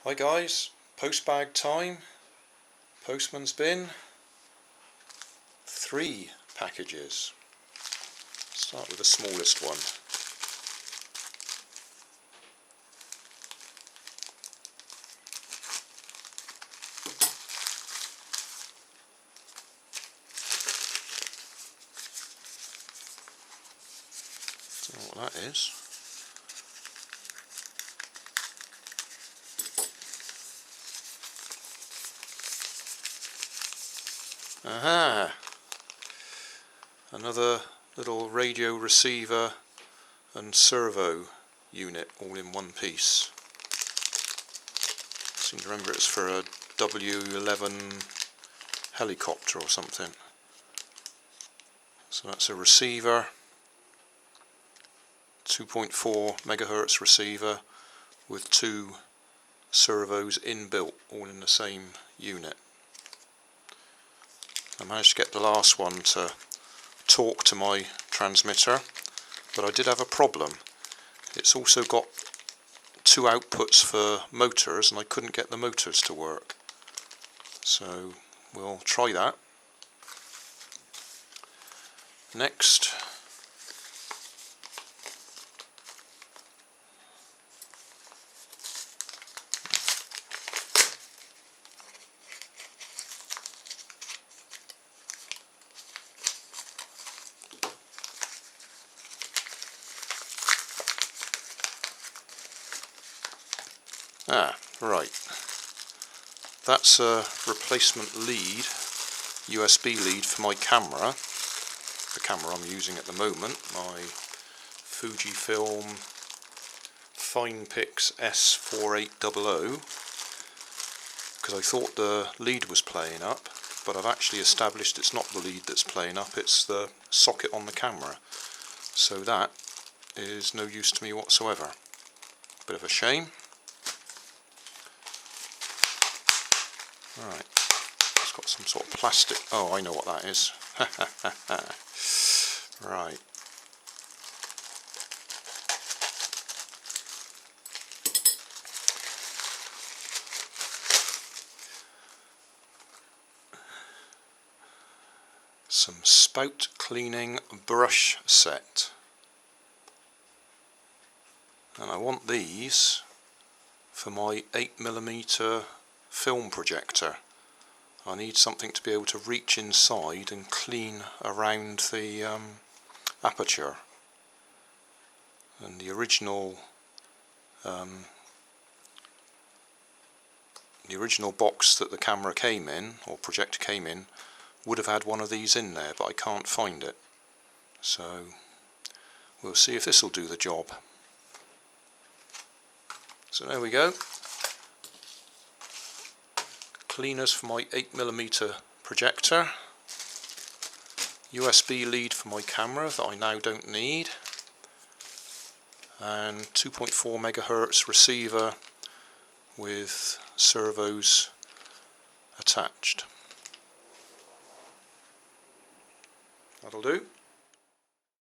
Hi guys, postbag time. Postman's bin. 3 packages. Start with the smallest one. Don't know what that is. Aha! Another little radio receiver and servo unit all in one piece. I seem to remember it's for a W11 helicopter or something. So that's a receiver, 2.4 megahertz receiver with 2 servos inbuilt, all in the same unit. I managed to get the last one to talk to my transmitter, but I did have a problem. It's also got 2 outputs for motors and I couldn't get the motors to work. So we'll try that. Next, right. That's a replacement lead, USB lead for my camera. The camera I'm using at the moment, my FujiFilm FinePix S4800, because I thought the lead was playing up, but I've actually established it's not the lead that's playing up, it's the socket on the camera. So that is no use to me whatsoever. Bit of a shame. Alright, it's got some sort of plastic. Oh, I know what that is. Right. Some spout cleaning brush set. And I want these for my 8mm film projector. I need something to be able to reach inside and clean around the aperture. And the original box that the camera came in, or projector came in, would have had one of these in there, but I can't find it. So we'll see if this will do the job. So there we go. Cleaners for my 8mm projector, USB lead for my camera that I now don't need, and 2.4 megahertz receiver with servos attached. That'll do.